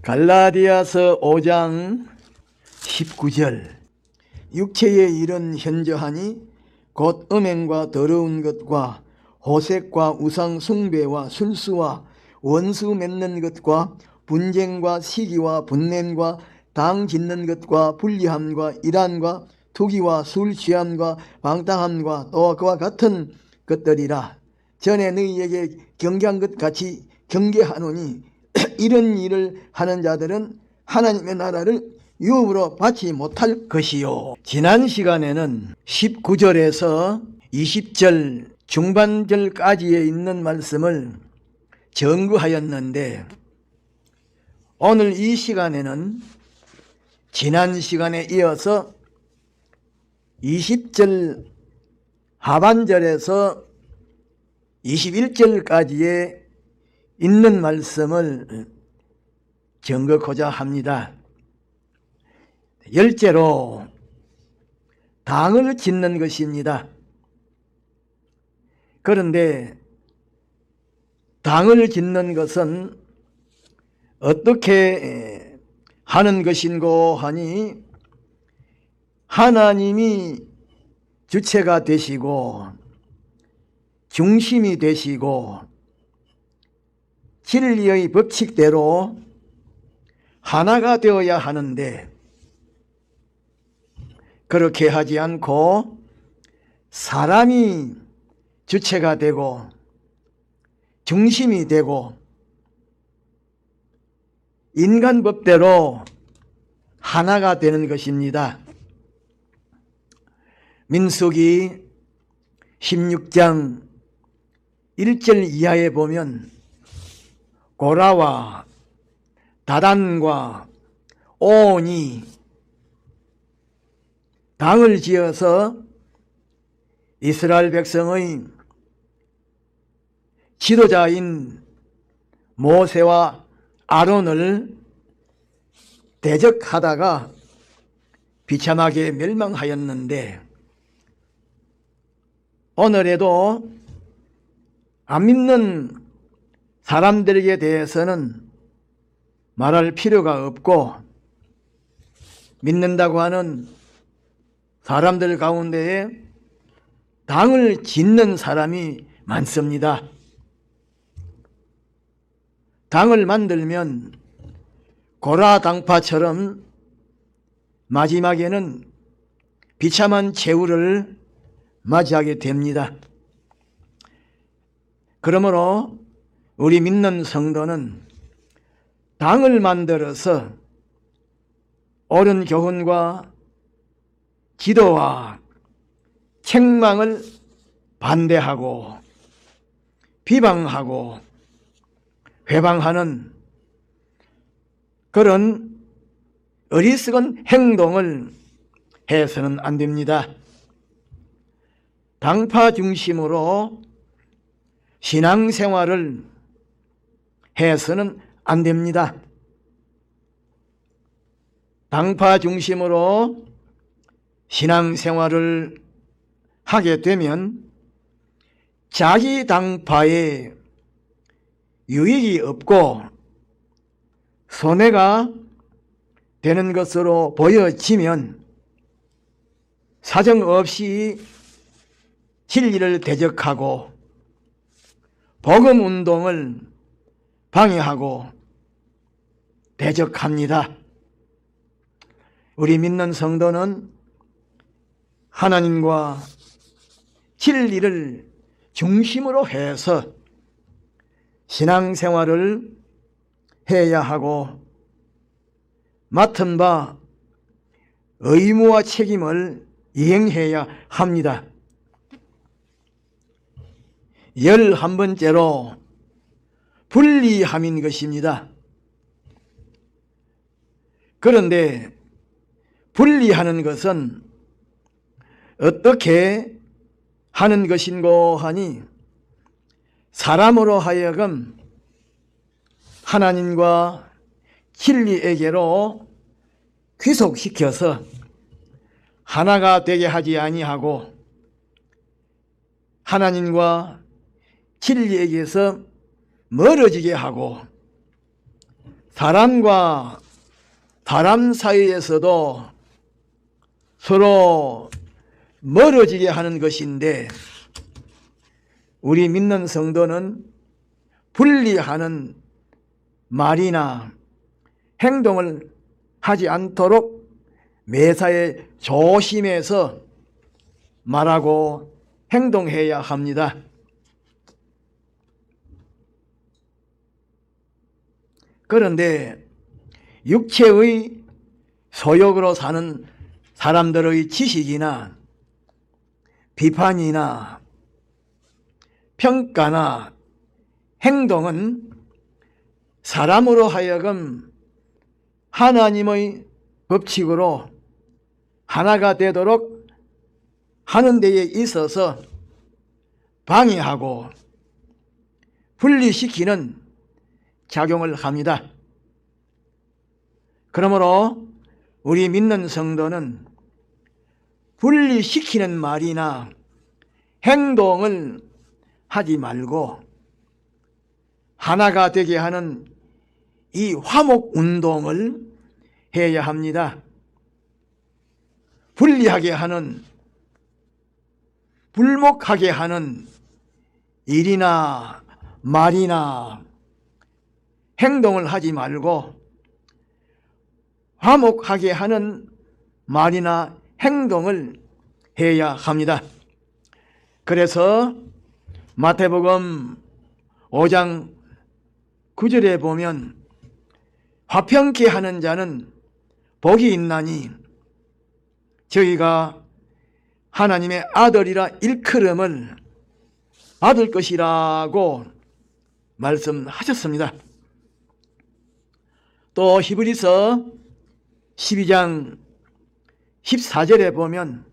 갈라디아서 5장 19절 육체의 일은 현저하니 곧 음행과 더러운 것과 호색과 우상 숭배와 술수와 원수 맺는 것과 분쟁과 시기와 분냄과 당 짓는 것과 불리함과 일한과 투기와 술 취함과 방탕함과 또 그와 같은 것들이라. 전에 너희에게 경계한 것 같이 경계하노니 이런 일을 하는 자들은 하나님의 나라를 유업으로 받지 못할 것이요. 지난 시간에는 19절에서 20절 중반절까지에 있는 말씀을 전구하였는데, 오늘 이 시간에는 지난 시간에 이어서 20절 하반절에서 21절까지에 있는 말씀을 전거하고자 합니다. 열째로 당을 짓는 것입니다. 그런데 당을 짓는 것은 어떻게 하는 것인고 하니, 하나님이 주체가 되시고 중심이 되시고 진리의 법칙대로 하나가 되어야 하는데, 그렇게 하지 않고 사람이 주체가 되고 중심이 되고 인간 법대로 하나가 되는 것입니다. 민수기 16장 1절 이하에 보면 고라와 다단과 온이 당을 지어서 이스라엘 백성의 지도자인 모세와 아론을 대적하다가 비참하게 멸망하였는데, 오늘에도 안 믿는 사람들에게 대해서는 말할 필요가 없고, 믿는다고 하는 사람들 가운데에 당을 짓는 사람이 많습니다. 당을 만들면 고라 당파처럼 마지막에는 비참한 최후를 맞이하게 됩니다. 그러므로 우리 믿는 성도는 당을 만들어서 옳은 교훈과 기도와 책망을 반대하고 비방하고 회방하는 그런 어리석은 행동을 해서는 안 됩니다. 당파 중심으로 신앙생활을 해서는 안 됩니다. 당파 중심으로 신앙생활을 하게 되면 자기 당파에 유익이 없고 손해가 되는 것으로 보여지면 사정없이 진리를 대적하고 복음운동을 방해하고 대적합니다. 우리 믿는 성도는 하나님과 진리를 중심으로 해서 신앙생활을 해야 하고 맡은 바 의무와 책임을 이행해야 합니다. 11번째로 분리함인 것입니다. 그런데 분리하는 것은 어떻게 하는 것인고 하니, 사람으로 하여금 하나님과 진리에게로 귀속시켜서 하나가 되게 하지 아니하고 하나님과 진리에게서 멀어지게 하고 사람과 사람 사이에서도 서로 멀어지게 하는 것인데, 우리 믿는 성도는 분리하는 말이나 행동을 하지 않도록 매사에 조심해서 말하고 행동해야 합니다. 그런데 육체의 소욕으로 사는 사람들의 지식이나 비판이나 평가나 행동은 사람으로 하여금 하나님의 법칙으로 하나가 되도록 하는 데에 있어서 방해하고 분리시키는 작용을 합니다. 그러므로 우리 믿는 성도는 분리시키는 말이나 행동을 하지 말고 하나가 되게 하는 이 화목운동을 해야 합니다. 분리하게 하는, 불목하게 하는 일이나 말이나 행동을 하지 말고 화목하게 하는 말이나 행동을 해야 합니다. 그래서 마태복음 5장 9절에 보면 화평케 하는 자는 복이 있나니 저희가 하나님의 아들이라 일컬음을 받을 것이라고 말씀하셨습니다. 또 히브리서 12장 14절에 보면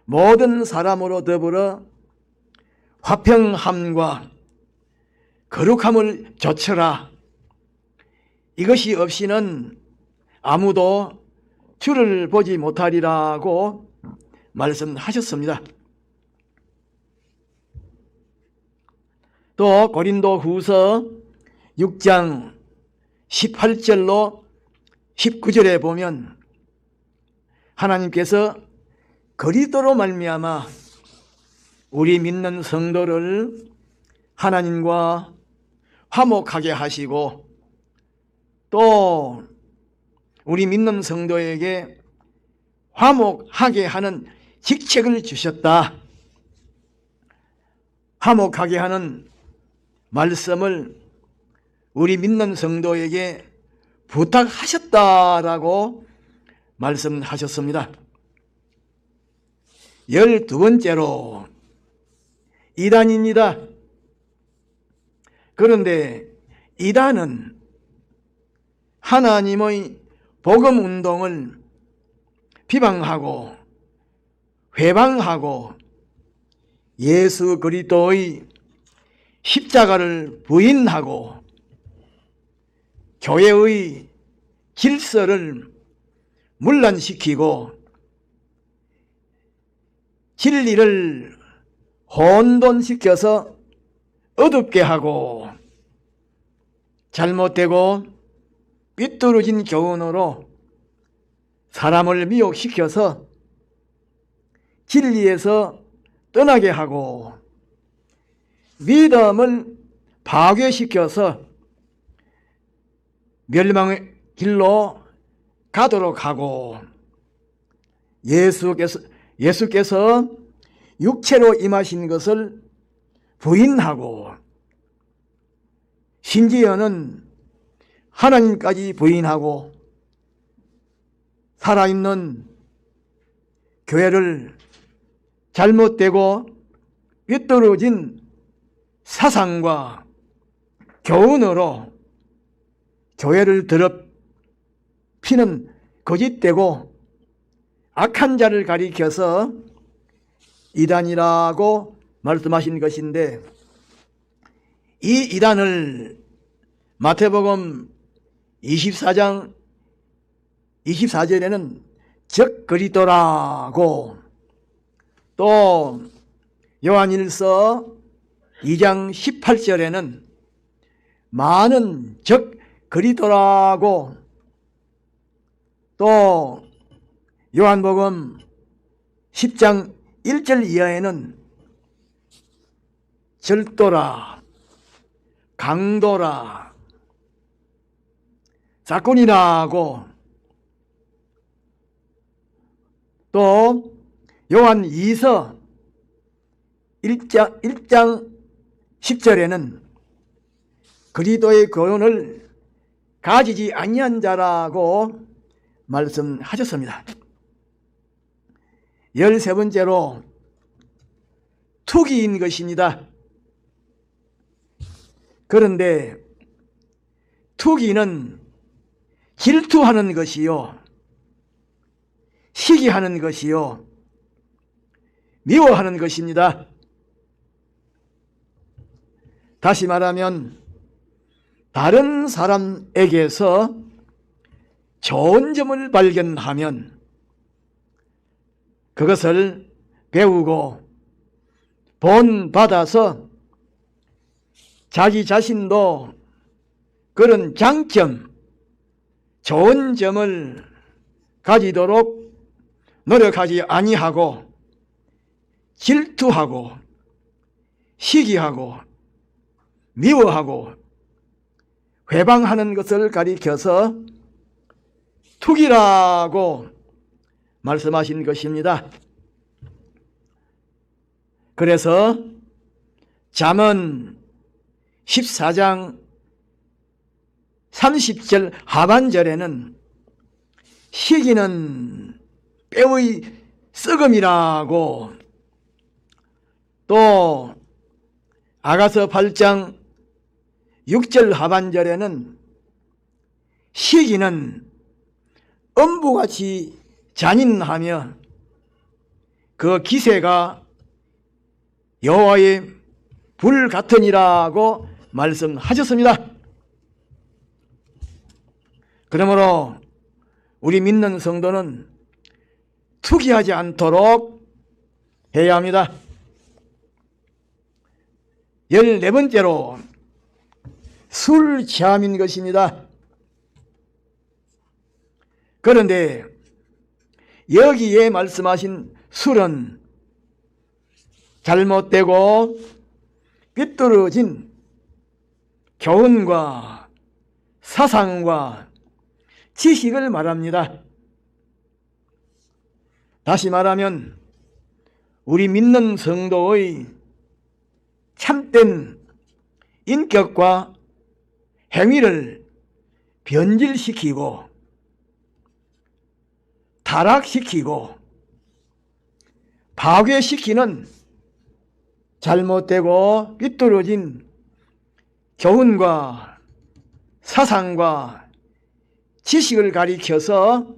모든 사람으로 더불어 화평함과 거룩함을 좇으라. 이것이 없이는 아무도 주를 보지 못하리라고 말씀하셨습니다. 또 고린도 후서 6장 18절로 19절에 보면 하나님께서 그리스도로 말미암아 우리 믿는 성도를 하나님과 화목하게 하시고 또 우리 믿는 성도에게 화목하게 하는 직책을 주셨다. 화목하게 하는 말씀을 우리 믿는 성도에게 부탁하셨다라고 말씀하셨습니다. 12번째로 이단입니다. 그런데 이단은 하나님의 복음운동을 비방하고 회방하고 예수 그리스도의 십자가를 부인하고 교회의 질서를 문란시키고 진리를 혼돈시켜서 어둡게 하고 잘못되고 삐뚤어진 교훈으로 사람을 미혹시켜서 진리에서 떠나게 하고 믿음을 파괴시켜서 멸망의 길로 가도록 하고 예수께서 육체로 임하신 것을 부인하고 심지어는 하나님까지 부인하고 살아있는 교회를 잘못되고 삐뚤어진 사상과 교훈으로 교회를 더럽히는 거짓되고 악한 자를 가리켜서 이단이라고 말씀하신 것인데, 이 이단을 마태복음 24장 24절에는 적그리스도라고, 또 요한일서 2장 18절에는 많은 적 그리도라고 또 요한복음 10장 1절 이하에는 절도라, 강도라, 사건이라고 또 요한 2서 1장 10절에는 그리스도의 교훈을 가지지 아니한 자라고 말씀하셨습니다. 13번째로 투기인 것입니다. 그런데 투기는 질투하는 것이요, 시기하는 것이요, 미워하는 것입니다. 다시 말하면 다른 사람에게서 좋은 점을 발견하면 그것을 배우고 본받아서 자기 자신도 그런 장점, 좋은 점을 가지도록 노력하지 아니하고 질투하고 시기하고 미워하고 회방하는 것을 가리켜서 투기라고 말씀하신 것입니다. 그래서 잠언 14장 30절 하반절에는 시기는 뼈의 썩음이라고, 또 아가서 8장 6절 하반절에는 시기는 엄부같이 잔인하며 그 기세가 여호와의 불 같으니라고 말씀하셨습니다. 그러므로 우리 믿는 성도는 투기하지 않도록 해야 합니다. 14번째로 술 취함인 것입니다. 그런데 여기에 말씀하신 술은 잘못되고 삐뚤어진 교훈과 사상과 지식을 말합니다. 다시 말하면 우리 믿는 성도의 참된 인격과 행위를 변질시키고 타락시키고 파괴시키는 잘못되고 삐뚤어진 교훈과 사상과 지식을 가리켜서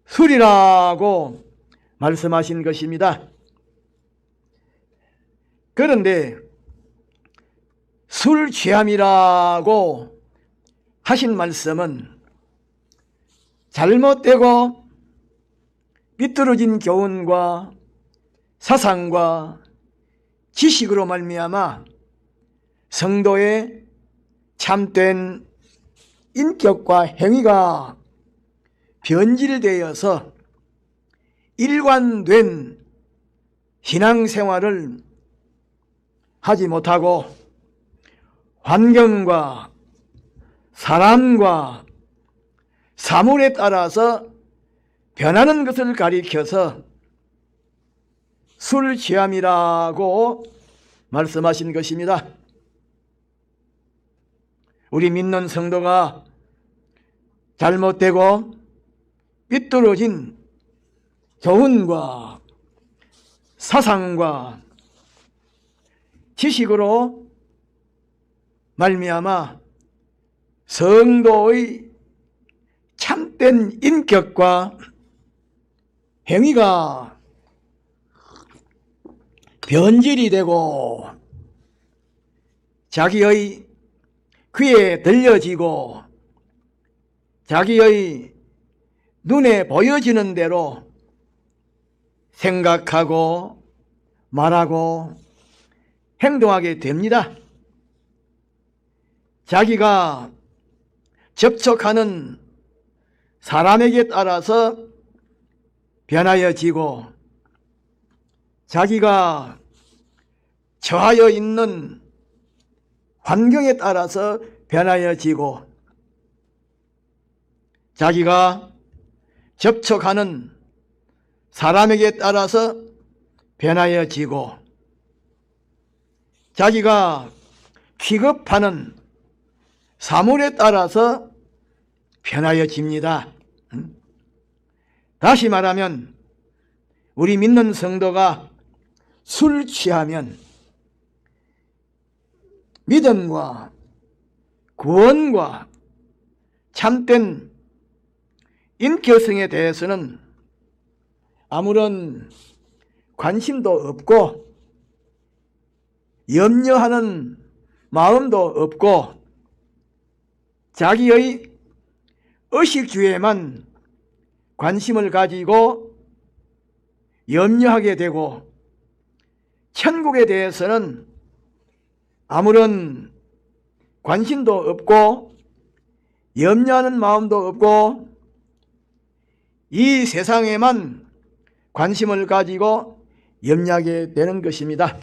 술이라고 말씀하신 것입니다. 그런데 술 취함이라고 하신 말씀은 잘못되고 삐뚤어진 교훈과 사상과 지식으로 말미암아 성도의 참된 인격과 행위가 변질되어서 일관된 신앙생활을 하지 못하고 환경과 사람과 사물에 따라서 변하는 것을 가리켜서 술 취함이라고 말씀하신 것입니다. 우리 믿는 성도가 잘못되고 삐뚤어진 교훈과 사상과 지식으로 말미암아 성도의 참된 인격과 행위가 변질이 되고 자기의 귀에 들려지고 자기의 눈에 보여지는 대로 생각하고 말하고 행동하게 됩니다. 자기가 접촉하는 사람에게 따라서 변하여지고 자기가 처하여 있는 환경에 따라서 변하여지고 자기가 접촉하는 사람에게 따라서 변하여지고 자기가 취급하는 사물에 따라서 변하여집니다. 다시 말하면 우리 믿는 성도가 술 취하면 믿음과 구원과 참된 인격성에 대해서는 아무런 관심도 없고 염려하는 마음도 없고 자기의 의식주에만 관심을 가지고 염려하게 되고 천국에 대해서는 아무런 관심도 없고 염려하는 마음도 없고 이 세상에만 관심을 가지고 염려하게 되는 것입니다.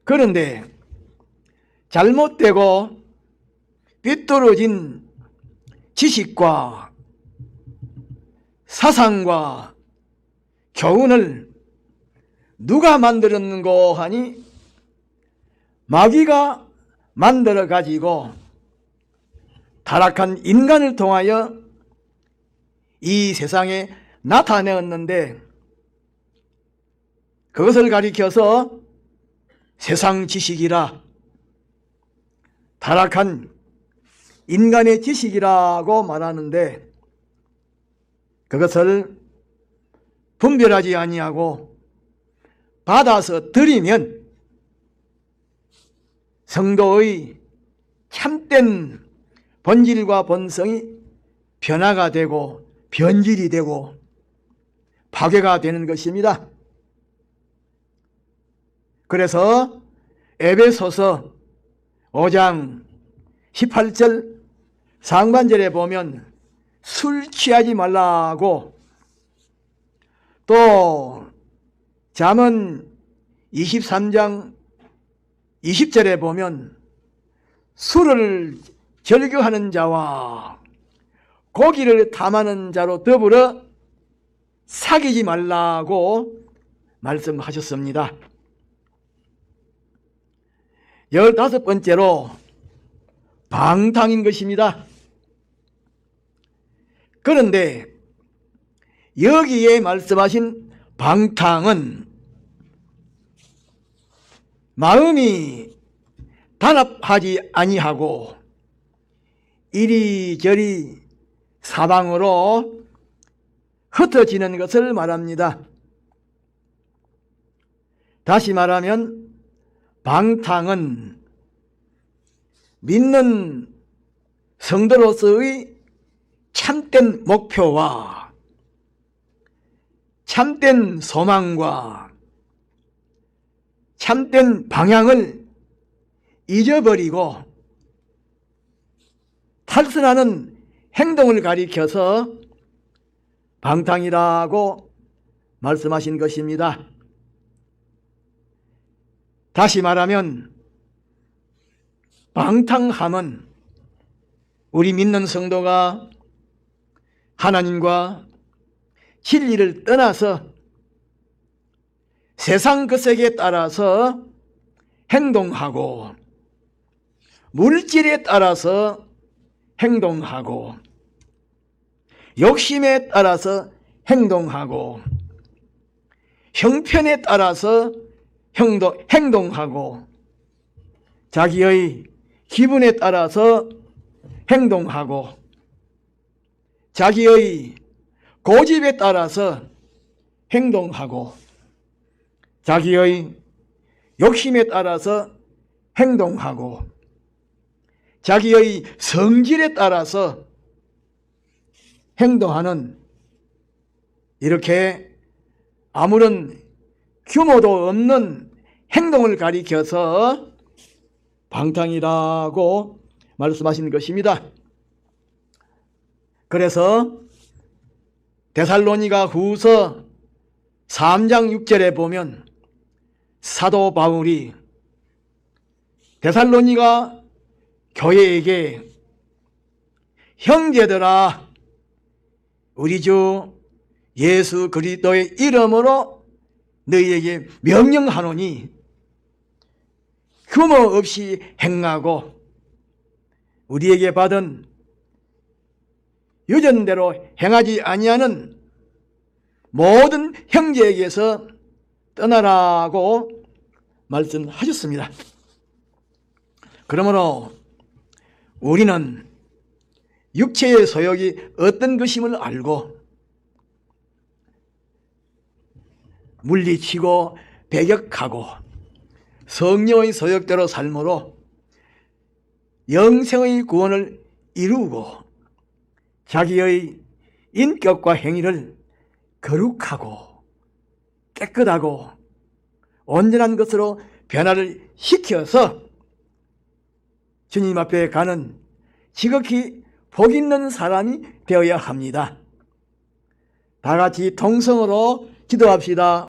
그런데 잘못되고 삐뚤어진 지식과 사상과 교훈을 누가 만들었는고 하니 마귀가 만들어 가지고 타락한 인간을 통하여 이 세상에 나타내었는데 그것을 가리켜서 세상 지식이라 타락한 인간의 지식이라고 말하는데 그것을 분별하지 아니하고 받아서 들이면 성도의 참된 본질과 본성이 변화가 되고 변질이 되고 파괴가 되는 것입니다. 그래서 에베소서 5장 18절 상반절에 보면 술 취하지 말라고, 또 잠언 23장 20절에 보면 술을 절규하는 자와 고기를 탐하는 자로 더불어 사귀지 말라고 말씀하셨습니다. 15번째로 방탕인 것입니다. 그런데 여기에 말씀하신 방탕은 마음이 단합하지 아니하고 이리저리 사방으로 흩어지는 것을 말합니다. 다시 말하면 방탕은 믿는 성도로서의 참된 목표와 참된 소망과 참된 방향을 잊어버리고 탈선하는 행동을 가리켜서 방탕이라고 말씀하신 것입니다. 다시 말하면 방탕함은 우리 믿는 성도가 하나님과 진리를 떠나서 세상 것에 따라서 행동하고 물질에 따라서 행동하고 욕심에 따라서 행동하고 형편에 따라서 행동하고 자기의 기분에 따라서 행동하고 자기의 고집에 따라서 행동하고 자기의 욕심에 따라서 행동하고 자기의 성질에 따라서 행동하는, 이렇게 아무런 규모도 없는 행동을 가리켜서 방탕이라고 말씀하신 것입니다. 그래서 데살로니가 후서 3장 6절에 보면 사도 바울이 데살로니가 교회에게 형제들아 우리 주 예수 그리스도의 이름으로 너희에게 명령하노니 규모 없이 행하고 우리에게 받은 유전대로 행하지 아니하는 모든 형제에게서 떠나라고 말씀하셨습니다. 그러므로 우리는 육체의 소욕이 어떤 것임을 알고 물리치고 배격하고 성령의 소욕대로 삶으로 영생의 구원을 이루고 자기의 인격과 행위를 거룩하고 깨끗하고 온전한 것으로 변화를 시켜서 주님 앞에 가는 지극히 복 있는 사람이 되어야 합니다. 다 같이 통성으로 기도합시다.